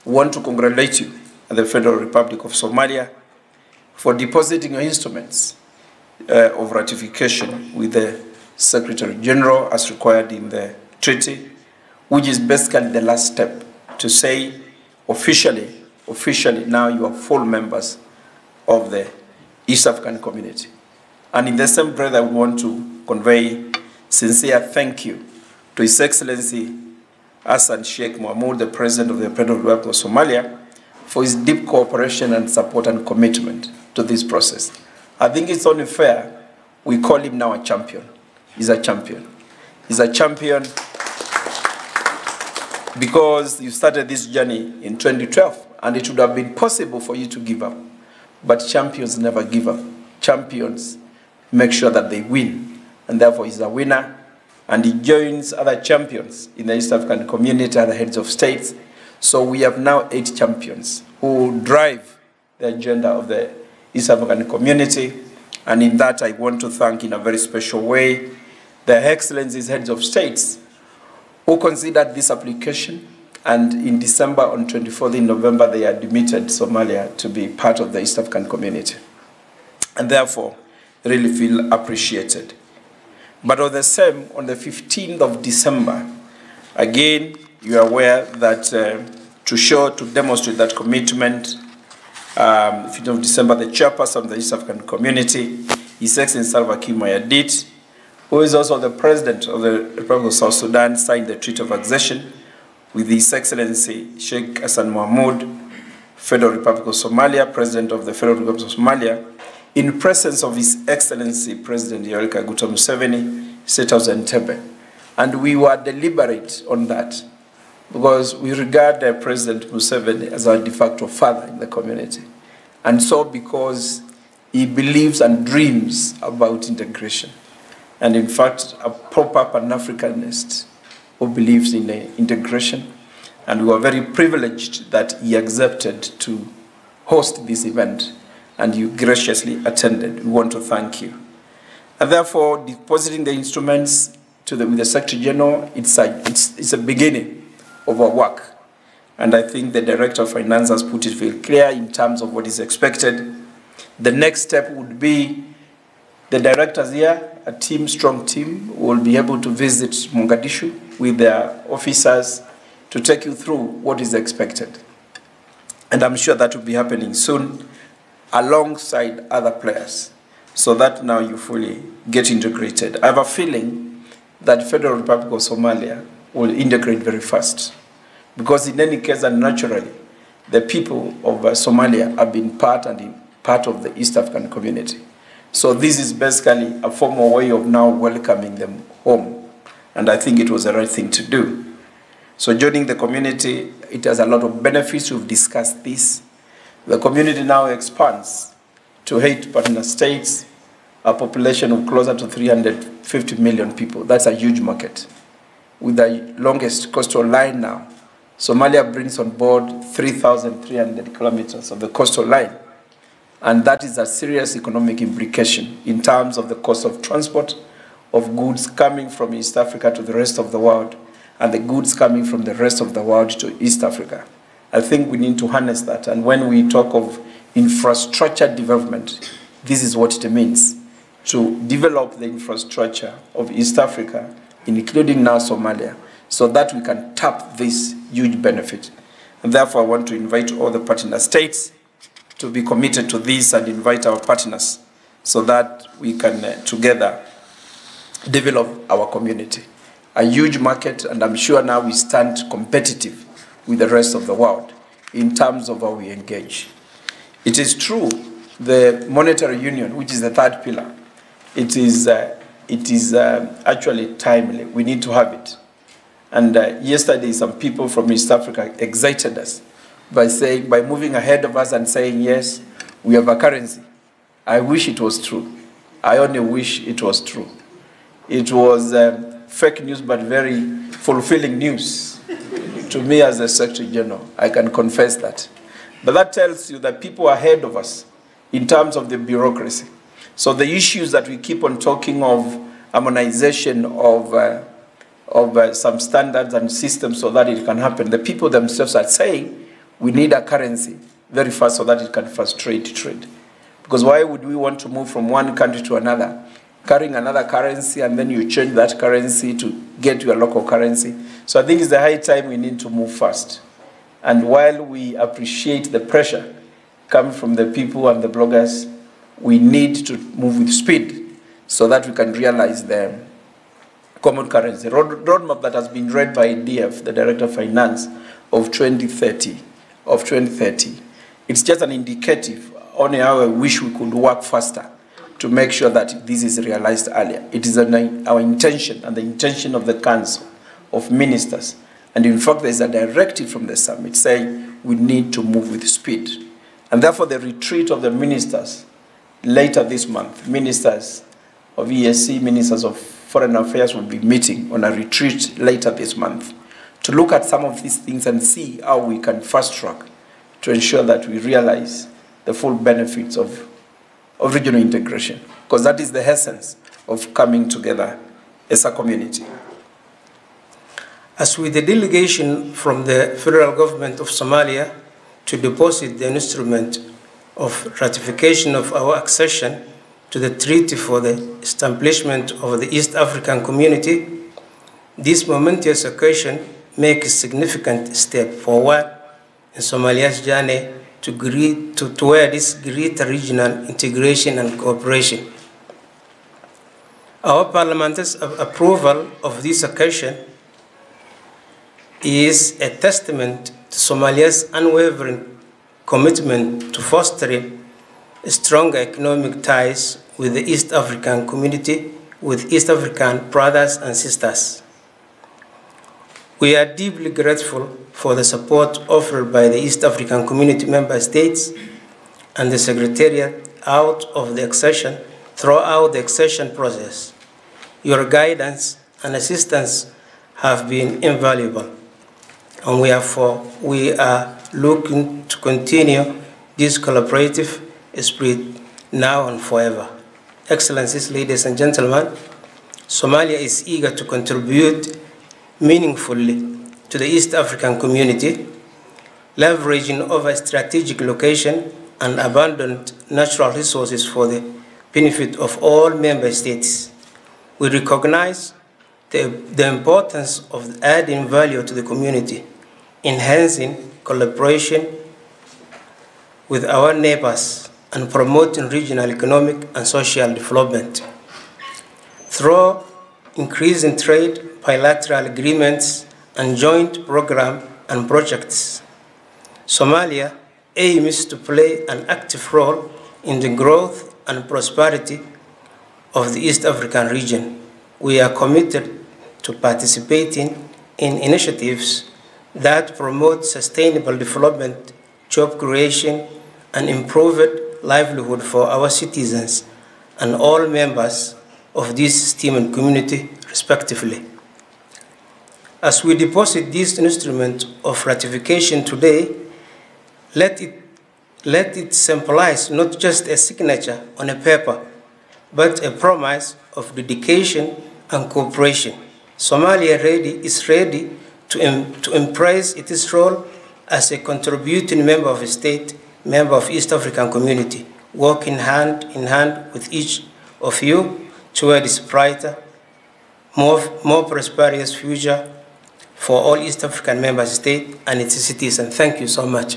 We want to congratulate you, the Federal Republic of Somalia, for depositing your instruments of ratification with the Secretary General as required in the treaty, which is basically the last step to say officially now you are full members of the East African community. And in the same breath, I want to convey sincere thank you to His Excellency Hassan Sheikh Mohamud, the President of the Federal Republic of Somalia, for his deep cooperation and support and commitment to this process. I think it's only fair we call him now a champion. He's a champion. He's a champion because you started this journey in 2012, and it would have been possible for you to give up. But champions never give up. Champions make sure that they win. And therefore, he's a winner. And he joins other champions in the East African community, other heads of states. So we have now 8 champions who drive the agenda of the East African community. And in that, I want to thank in a very special way the Excellencies, heads of states, who considered this application. And in December, on 24th in November, they admitted Somalia to be part of the East African community. And therefore, really feel appreciated. But on the same, on the 15th of December, again, you are aware that to demonstrate that commitment, 15th of December, the chairperson of the East African community, His Excellency Salva Kiir Mayardit, who is also the president of the Republic of South Sudan, signed the Treaty of Accession with His Excellency Sheikh Hassan Mohamud, Federal Republic of Somalia, President of the Federal Republic of Somalia, in presence of His Excellency President Yoweri Kaguta Museveni, State House Entebbe. And we were deliberate on that because we regard President Museveni as our de facto father in the community. And so because he believes and dreams about integration. And in fact, a proper Pan-Africanist who believes in integration. And we were very privileged that he accepted to host this event, and you graciously attended. We want to thank you. And therefore, depositing the instruments with the Secretary General, it's a beginning of our work. And I think the Director of Finance has put it very clear in terms of what is expected. The next step would be the directors here, a strong team, will be able to visit Mogadishu with their officers to take you through what is expected. And I'm sure that will be happening soon alongside other players, so that now you fully get integrated. I have a feeling that Federal Republic of Somalia will integrate very fast, because in any case, and naturally, the people of Somalia have been part of the East African community. So this is basically a formal way of now welcoming them home, and I think it was the right thing to do. So joining the community, it has a lot of benefits. We've discussed this. The community now expands to 8 partner states, a population of closer to 350 million people. That's a huge market. With the longest coastal line now, Somalia brings on board 3,300 kilometers of the coastal line. And that is a serious economic implication in terms of the cost of transport of goods coming from East Africa to the rest of the world, and the goods coming from the rest of the world to East Africa. I think we need to harness that. And when we talk of infrastructure development, this is what it means, to develop the infrastructure of East Africa, including now Somalia, so that we can tap this huge benefit. And therefore, I want to invite all the partner states to be committed to this and invite our partners so that we can together develop our community. A huge market, and I'm sure now we stand competitive with the rest of the world in terms of how we engage. It is true, the monetary union, which is the third pillar, it is actually timely. We need to have it. And yesterday, some people from East Africa excited us by moving ahead of us and saying, yes, we have a currency. I wish it was true. I only wish it was true. It was fake news, but very fulfilling news to me as the Secretary General. I can confess that. But that tells you that people are ahead of us in terms of the bureaucracy. So the issues that we keep on talking of, harmonization of some standards and systems so that it can happen, the people themselves are saying, we need a currency very fast so that it can frustrate trade. Because why would we want to move from one country to another, carrying another currency, and then you change that currency to get your local currency? So I think it's the high time we need to move fast. And while we appreciate the pressure coming from the people and the bloggers, we need to move with speed so that we can realize the common currency roadmap that has been read by DF, the Director of Finance, of 2030. It's just an indicative on how I wish we could work faster to make sure that this is realized earlier. It is our intention and the intention of the Council of Ministers. And in fact, there's a directive from the summit saying we need to move with speed. And therefore, the retreat of the ministers later this month, ministers of ESC, ministers of Foreign Affairs will be meeting on a retreat later this month to look at some of these things and see how we can fast track to ensure that we realize the full benefits of regional integration, because that is the essence of coming together as a community. As with the delegation from the federal government of Somalia to deposit the instrument of ratification of our accession to the treaty for the establishment of the East African Community, this momentous occasion makes a significant step forward in Somalia's journey toward this greater regional integration and cooperation. Our Parliament's approval of this occasion is a testament to Somalia's unwavering commitment to fostering stronger economic ties with the East African community, with East African brothers and sisters. We are deeply grateful for the support offered by the East African Community member states and the Secretariat throughout the accession process. Your guidance and assistance have been invaluable, and we are looking to continue this collaborative spirit now and forever. Excellencies, ladies and gentlemen, Somalia is eager to contribute meaningfully to the East African community, leveraging over strategic location and abundant natural resources for the benefit of all member states. We recognize the importance of adding value to the community, enhancing collaboration with our neighbors, and promoting regional economic and social development. Through increasing trade, bilateral agreements, and joint programs and projects, Somalia aims to play an active role in the growth and prosperity of the East African region. We are committed to participating in initiatives that promote sustainable development, job creation, and improved livelihood for our citizens and all members of this esteemed community, respectively. As we deposit this instrument of ratification today, let it symbolize not just a signature on a paper, but a promise of dedication and cooperation. Somalia is ready to embrace its role as a contributing member of a state, member of East African community, working hand in hand with each of you toward this brighter, more prosperous future for all East African member states and its citizens. Thank you so much.